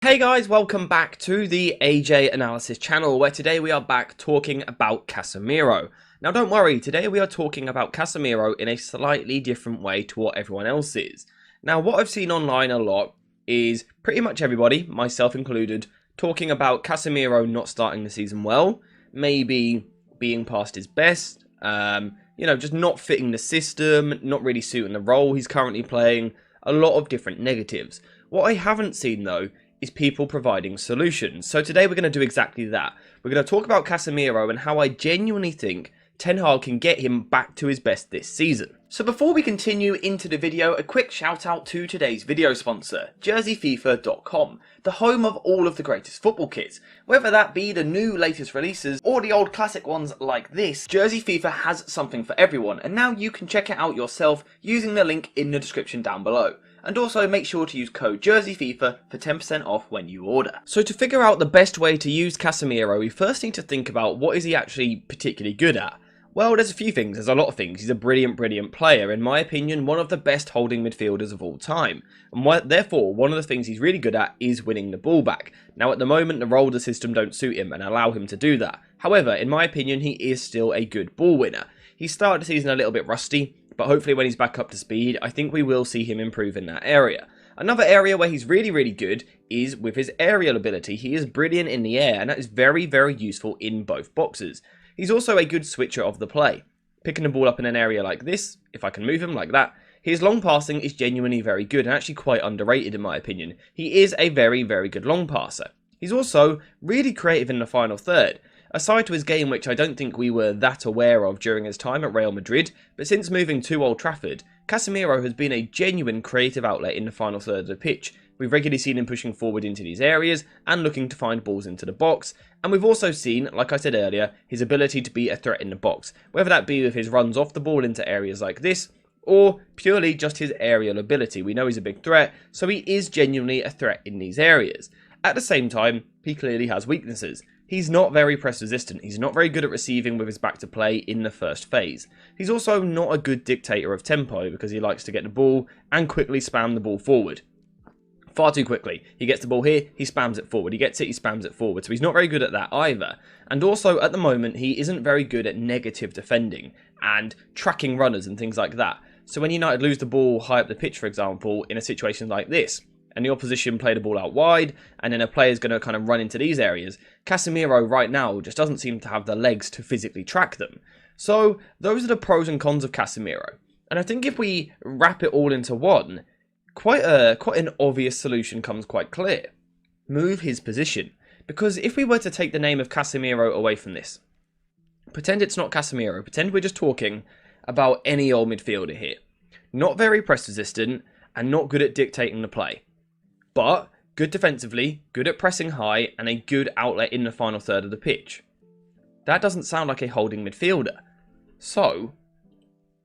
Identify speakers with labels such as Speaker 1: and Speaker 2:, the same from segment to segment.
Speaker 1: Hey guys, welcome back to the AJ Analysis channel, where today we are back talking about Casemiro. Now don't worry, today we are talking about Casemiro in a slightly different way to what everyone else is. Now what I've seen online a lot is pretty much everybody, myself included, talking about Casemiro not starting the season well, maybe being past his best, just not fitting the system, not really suiting the role he's currently playing, a lot of different negatives. What I haven't seen though is people providing solutions. So today we're going to do exactly that. We're going to talk about Casemiro and how I genuinely think Ten Hag can get him back to his best this season. So before we continue into the video, a quick shout out to today's video sponsor, JerseyFifa.com, the home of all of the greatest football kits. Whether that be the new latest releases or the old classic ones like this, Jersey FIFA has something for everyone, and now you can check it out yourself using the link in the description down below. And also make sure to use code JerseyFifa for 10% off when you order. So to figure out the best way to use Casemiro, we first need to think about what is he actually particularly good at. Well, there's a few things, there's a lot of things. He's a brilliant player, in my opinion, one of the best holding midfielders of all time. And therefore, one of the things he's really good at is winning the ball back. Now at the moment, the roller system don't suit him and allow him to do that. However, in my opinion, he is still a good ball winner. He started the season a little bit rusty, but hopefully when he's back up to speed, I think we will see him improve in that area. Another area where he's really good is with his aerial ability. He is brilliant in the air, and that is very useful in both boxes. He's also a good switcher of the play. Picking the ball up in an area like this, if I can move him like that, his long passing is genuinely very good and actually quite underrated in my opinion. He is a very good long passer. He's also really creative in the final third. Aside to his game, which I don't think we were that aware of during his time at Real Madrid, but since moving to Old Trafford, Casemiro has been a genuine creative outlet in the final third of the pitch. We've regularly seen him pushing forward into these areas and looking to find balls into the box, and we've also seen, like I said earlier, his ability to be a threat in the box, whether that be with his runs off the ball into areas like this, or purely just his aerial ability. We know he's a big threat, so he is genuinely a threat in these areas. At the same time, he clearly has weaknesses. He's not very press resistant, he's not very good at receiving with his back to play in the first phase. He's also not a good dictator of tempo because he likes to get the ball and quickly spam the ball forward. Far too quickly. He gets the ball here, he spams it forward. He gets it, he spams it forward. So he's not very good at that either. And also, at the moment, he isn't very good at negative defending and tracking runners and things like that. So when United lose the ball high up the pitch, for example, in a situation like this, and the opposition play the ball out wide, and then a player's going to kind of run into these areas, Casemiro right now just doesn't seem to have the legs to physically track them. So those are the pros and cons of Casemiro. And I think if we wrap it all into one, quite an obvious solution comes quite clear. Move his position. Because if we were to take the name of Casemiro away from this, pretend it's not Casemiro, pretend we're just talking about any old midfielder here. Not very press resistant, and not good at dictating the play. But good defensively, good at pressing high, and a good outlet in the final third of the pitch. That doesn't sound like a holding midfielder. So,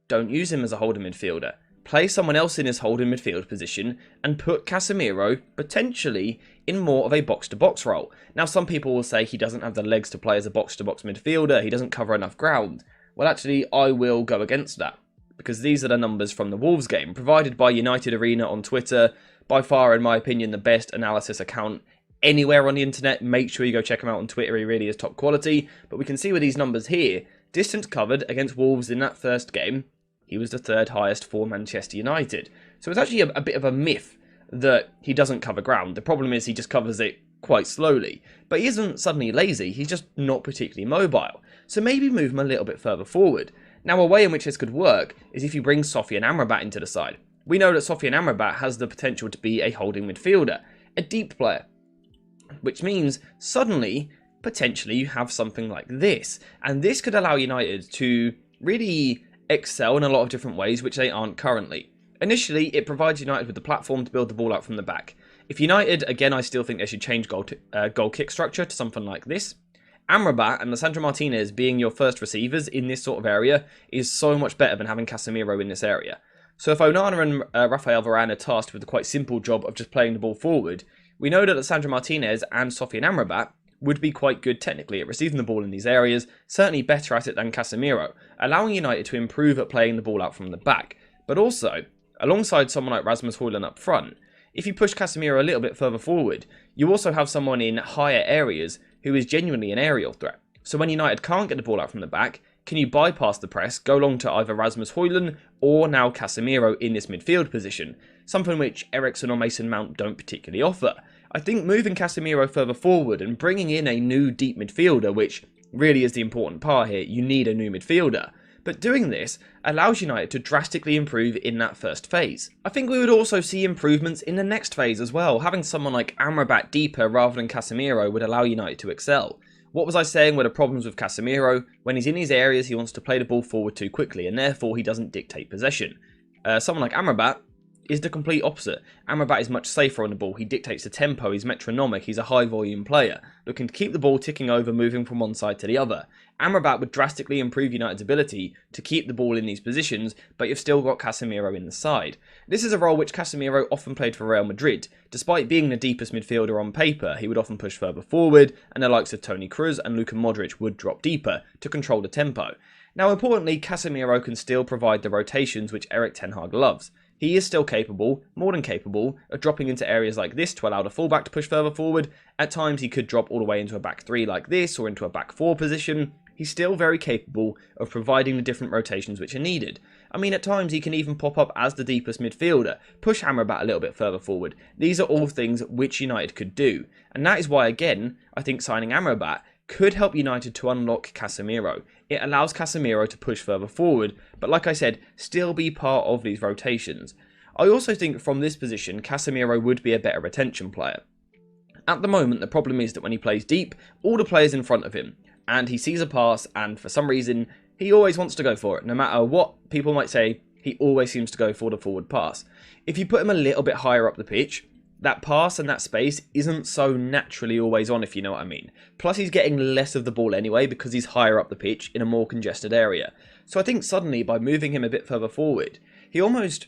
Speaker 1: don't use him as a holding midfielder. Play someone else in his holding midfield position and put Casemiro potentially in more of a box-to-box role. Now, some people will say he doesn't have the legs to play as a box-to-box midfielder, he doesn't cover enough ground. Well, actually, I will go against that, because these are the numbers from the Wolves game, provided by United Arena on Twitter. By far, in my opinion, the best analysis account anywhere on the internet. Make sure you go check him out on Twitter, he really is top quality. But we can see with these numbers here, distance covered against Wolves in that first game, he was the third highest for Manchester United. So it's actually a bit of a myth that he doesn't cover ground. The problem is he just covers it quite slowly. But he isn't suddenly lazy, he's just not particularly mobile. So maybe move him a little bit further forward. Now, a way in which this could work is if you bring Sofian Amrabat into the side. We know that Sofian Amrabat has the potential to be a holding midfielder, a deep player, which means suddenly, potentially, you have something like this. And this could allow United to really excel in a lot of different ways, which they aren't currently. Initially, it provides United with the platform to build the ball out from the back. If United, again, I still think they should change goal kick structure to something like this. Amrabat and Lisandro Martinez being your first receivers in this sort of area is so much better than having Casemiro in this area. So if Onana and Rafael Varane are tasked with the quite simple job of just playing the ball forward, we know that Lisandro Martinez and Sofian Amrabat would be quite good technically at receiving the ball in these areas, certainly better at it than Casemiro, allowing United to improve at playing the ball out from the back. But also, alongside someone like Rasmus Højlund up front, if you push Casemiro a little bit further forward, you also have someone in higher areas who is genuinely an aerial threat. So when United can't get the ball out from the back, can you bypass the press, go long to either Rasmus Højlund or now Casemiro in this midfield position, something which Eriksen or Mason Mount don't particularly offer. I think moving Casemiro further forward and bringing in a new deep midfielder, which really is the important part here, you need a new midfielder. But doing this allows United to drastically improve in that first phase. I think we would also see improvements in the next phase as well. Having someone like Amrabat deeper rather than Casemiro would allow United to excel. What was I saying were the problems with Casemiro? When he's in his areas, he wants to play the ball forward too quickly, and therefore he doesn't dictate possession. Someone like Amrabat is the complete opposite. Amrabat is much safer on the ball, he dictates the tempo, he's metronomic, he's a high volume player, looking to keep the ball ticking over, moving from one side to the other. Amrabat would drastically improve United's ability to keep the ball in these positions, but you've still got Casemiro in the side. This is a role which Casemiro often played for Real Madrid. Despite being the deepest midfielder on paper, he would often push further forward, and the likes of Toni Kroos and Luka Modric would drop deeper to control the tempo. Now importantly, Casemiro can still provide the rotations which Erik ten Hag loves. He is still capable, more than capable, of dropping into areas like this to allow the fullback to push further forward. At times he could drop all the way into a back three like this, or into a back four position. He's still very capable of providing the different rotations which are needed. I mean, at times he can even pop up as the deepest midfielder, push Amrabat a little bit further forward. These are all things which United could do. And that is why, again, I think signing Amrabat could help United to unlock Casemiro. It allows Casemiro to push further forward, but like I said, still be part of these rotations. I also think from this position, Casemiro would be a better retention player. At the moment, the problem is that when he plays deep, all the players in front of him, and he sees a pass, and for some reason, he always wants to go for it. No matter what people might say, he always seems to go for the forward pass. If you put him a little bit higher up the pitch, that pass and that space isn't so naturally always on, if you know what I mean. Plus he's getting less of the ball anyway because he's higher up the pitch in a more congested area. So I think suddenly by moving him a bit further forward, he almost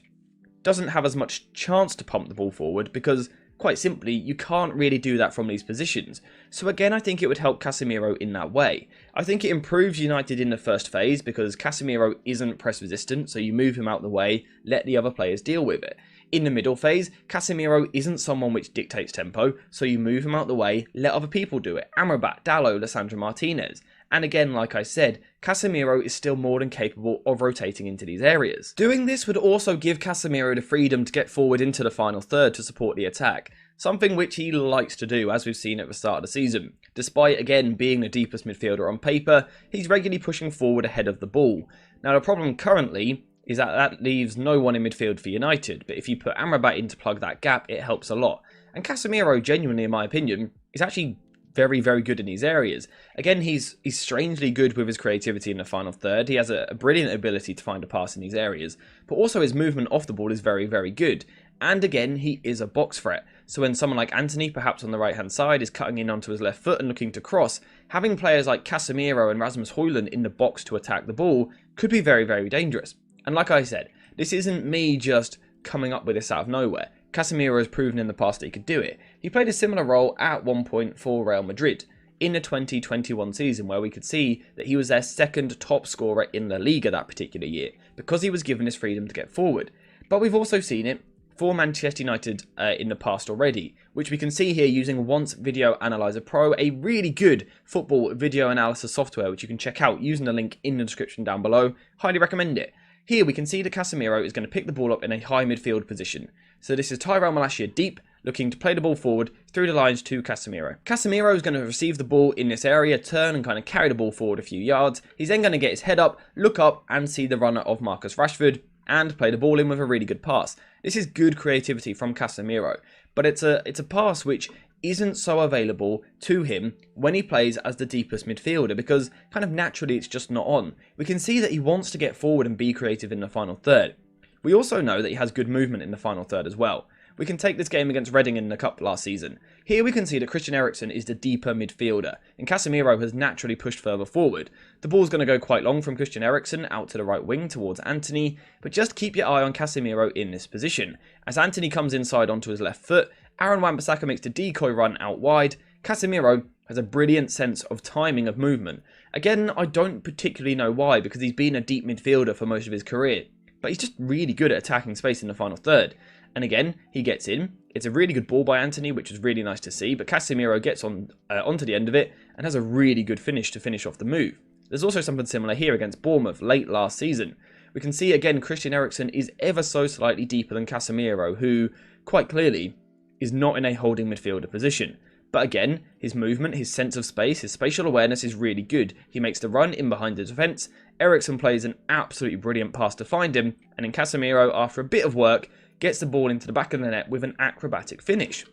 Speaker 1: doesn't have as much chance to pump the ball forward because, quite simply, you can't really do that from these positions. So again, I think it would help Casemiro in that way. I think it improves United in the first phase because Casemiro isn't press resistant, so you move him out the way, let the other players deal with it. In the middle phase, Casemiro isn't someone which dictates tempo, so you move him out the way, let other people do it. Amrabat, Dalot, Lisandro Martinez. And again, like I said, Casemiro is still more than capable of rotating into these areas. Doing this would also give Casemiro the freedom to get forward into the final third to support the attack, something which he likes to do, as we've seen at the start of the season. Despite, again, being the deepest midfielder on paper, he's regularly pushing forward ahead of the ball. Now, the problem currently is that leaves no one in midfield for United, but if you put Amrabat in to plug that gap, it helps a lot. And Casemiro, genuinely in my opinion, is actually very, very good in these areas. Again, he's strangely good with his creativity in the final third. He has a brilliant ability to find a pass in these areas, but also his movement off the ball is very, very good. And again, he is a box threat. So when someone like Antony, perhaps on the right-hand side, is cutting in onto his left foot and looking to cross, having players like Casemiro and Rasmus Højlund in the box to attack the ball could be very, very dangerous. And like I said, this isn't me just coming up with this out of nowhere. Casemiro has proven in the past that he could do it. He played a similar role at one point for Real Madrid in the 2021 season, where we could see that he was their second top scorer in La Liga that particular year, because he was given his freedom to get forward. But we've also seen it for Manchester United in the past already, which we can see here using Once Video Analyzer Pro, a really good football video analysis software, which you can check out using the link in the description down below. Highly recommend it. Here we can see that Casemiro is going to pick the ball up in a high midfield position. So this is Tyrell Malacia deep, looking to play the ball forward through the lines to Casemiro. Casemiro is going to receive the ball in this area, turn and kind of carry the ball forward a few yards. He's then going to get his head up, look up and see the runner of Marcus Rashford and play the ball in with a really good pass. This is good creativity from Casemiro, but it's a pass which isn't so available to him when he plays as the deepest midfielder, because kind of naturally it's just not on. We can see that he wants to get forward and be creative in the final third. We also know that he has good movement in the final third as well. We can take this game against Reading in the Cup last season. Here we can see that Christian Eriksen is the deeper midfielder, and Casemiro has naturally pushed further forward. The ball's going to go quite long from Christian Eriksen out to the right wing towards Antony, but just keep your eye on Casemiro in this position. As Antony comes inside onto his left foot, Aaron Wan-Bissaka makes the decoy run out wide. Casemiro has a brilliant sense of timing of movement. Again, I don't particularly know why, because he's been a deep midfielder for most of his career, but he's just really good at attacking space in the final third. And again, he gets in. It's a really good ball by Antony, which is really nice to see. But Casemiro gets onto the end of it and has a really good finish to finish off the move. There's also something similar here against Bournemouth late last season. We can see again Christian Eriksen is ever so slightly deeper than Casemiro, who quite clearly is not in a holding midfielder position. But again, his movement, his sense of space, his spatial awareness is really good. He makes the run in behind the defence. Eriksen plays an absolutely brilliant pass to find him, and then Casemiro, after a bit of work, gets the ball into the back of the net with an acrobatic finish.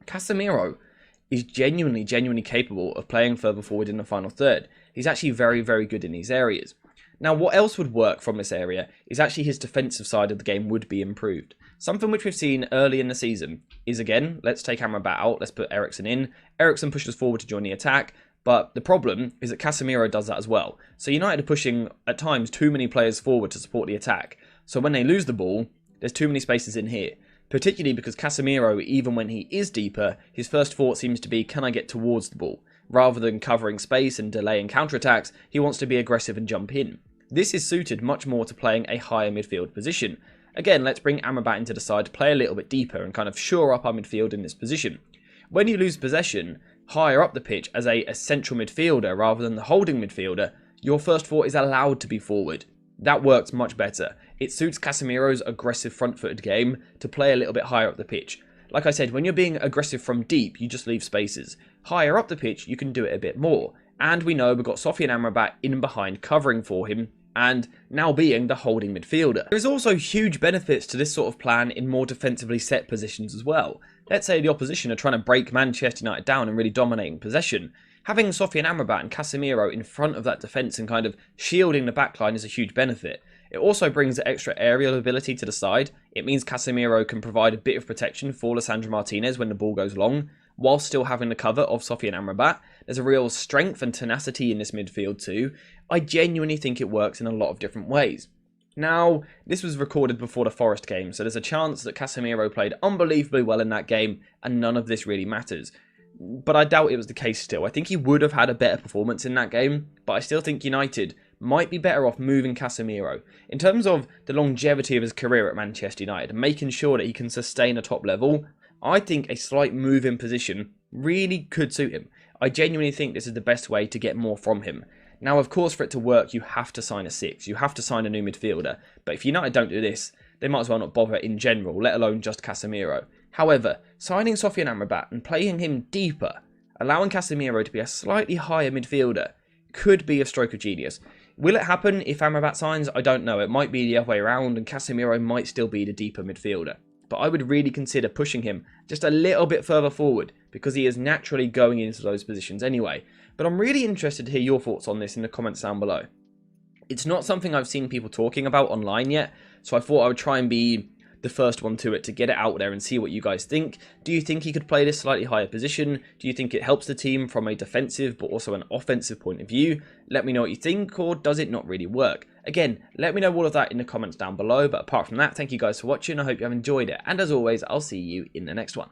Speaker 1: Casemiro is genuinely capable of playing further forward in the final third. He's actually very good in these areas. Now, what else would work from this area is actually his defensive side of the game would be improved. Something which we've seen early in the season is, again, let's take Amrabat out, let's put Eriksen in. Eriksen pushes forward to join the attack, but the problem is that Casemiro does that as well. So United are pushing, at times, too many players forward to support the attack. So when they lose the ball, there's too many spaces in here. Particularly because Casemiro, even when he is deeper, his first thought seems to be, can I get towards the ball? Rather than covering space and delaying counterattacks, he wants to be aggressive and jump in. This is suited much more to playing a higher midfield position. Again, let's bring Amrabat into the side to play a little bit deeper and kind of shore up our midfield in this position. When you lose possession higher up the pitch as a central midfielder rather than the holding midfielder, your first thought is allowed to be forward. That works much better. It suits Casemiro's aggressive front-footed game to play a little bit higher up the pitch. Like I said, when you're being aggressive from deep, you just leave spaces. Higher up the pitch, you can do it a bit more. And we know we've got Sofian Amrabat in behind covering for him, and now being the holding midfielder. There is also huge benefits to this sort of plan in more defensively set positions as well. Let's say the opposition are trying to break Manchester United down and really dominating possession. Having Sofian Amrabat and Casemiro in front of that defence and kind of shielding the backline is a huge benefit. It also brings the extra aerial ability to the side. It means Casemiro can provide a bit of protection for Lisandro Martinez when the ball goes long, while still having the cover of Sofian Amrabat. There's a real strength and tenacity in this midfield too. I genuinely think it works in a lot of different ways. Now, this was recorded before the Forest game, so there's a chance that Casemiro played unbelievably well in that game, and none of this really matters. But I doubt it was the case still. I think he would have had a better performance in that game, but I still think United might be better off moving Casemiro. In terms of the longevity of his career at Manchester United, and making sure that he can sustain a top level, I think a slight move in position really could suit him. I genuinely think this is the best way to get more from him. Now, of course, for it to work, you have to sign a 6. You have to sign a new midfielder. But if United don't do this, they might as well not bother in general, let alone just Casemiro. However, signing Sofian Amrabat and playing him deeper, allowing Casemiro to be a slightly higher midfielder, could be a stroke of genius. Will it happen if Amrabat signs? I don't know. It might be the other way around, and Casemiro might still be the deeper midfielder. But I would really consider pushing him just a little bit further forward, because he is naturally going into those positions anyway. But I'm really interested to hear your thoughts on this in the comments down below. It's not something I've seen people talking about online yet, so I thought I would try and be the first one to it, to get it out there and see what you guys think. Do you think he could play this slightly higher position? Do you think it helps the team from a defensive but also an offensive point of view? Let me know what you think, or does it not really work? Again, let me know all of that in the comments down below, but apart from that, thank you guys for watching. I hope you have enjoyed it, and as always, I'll see you in the next one.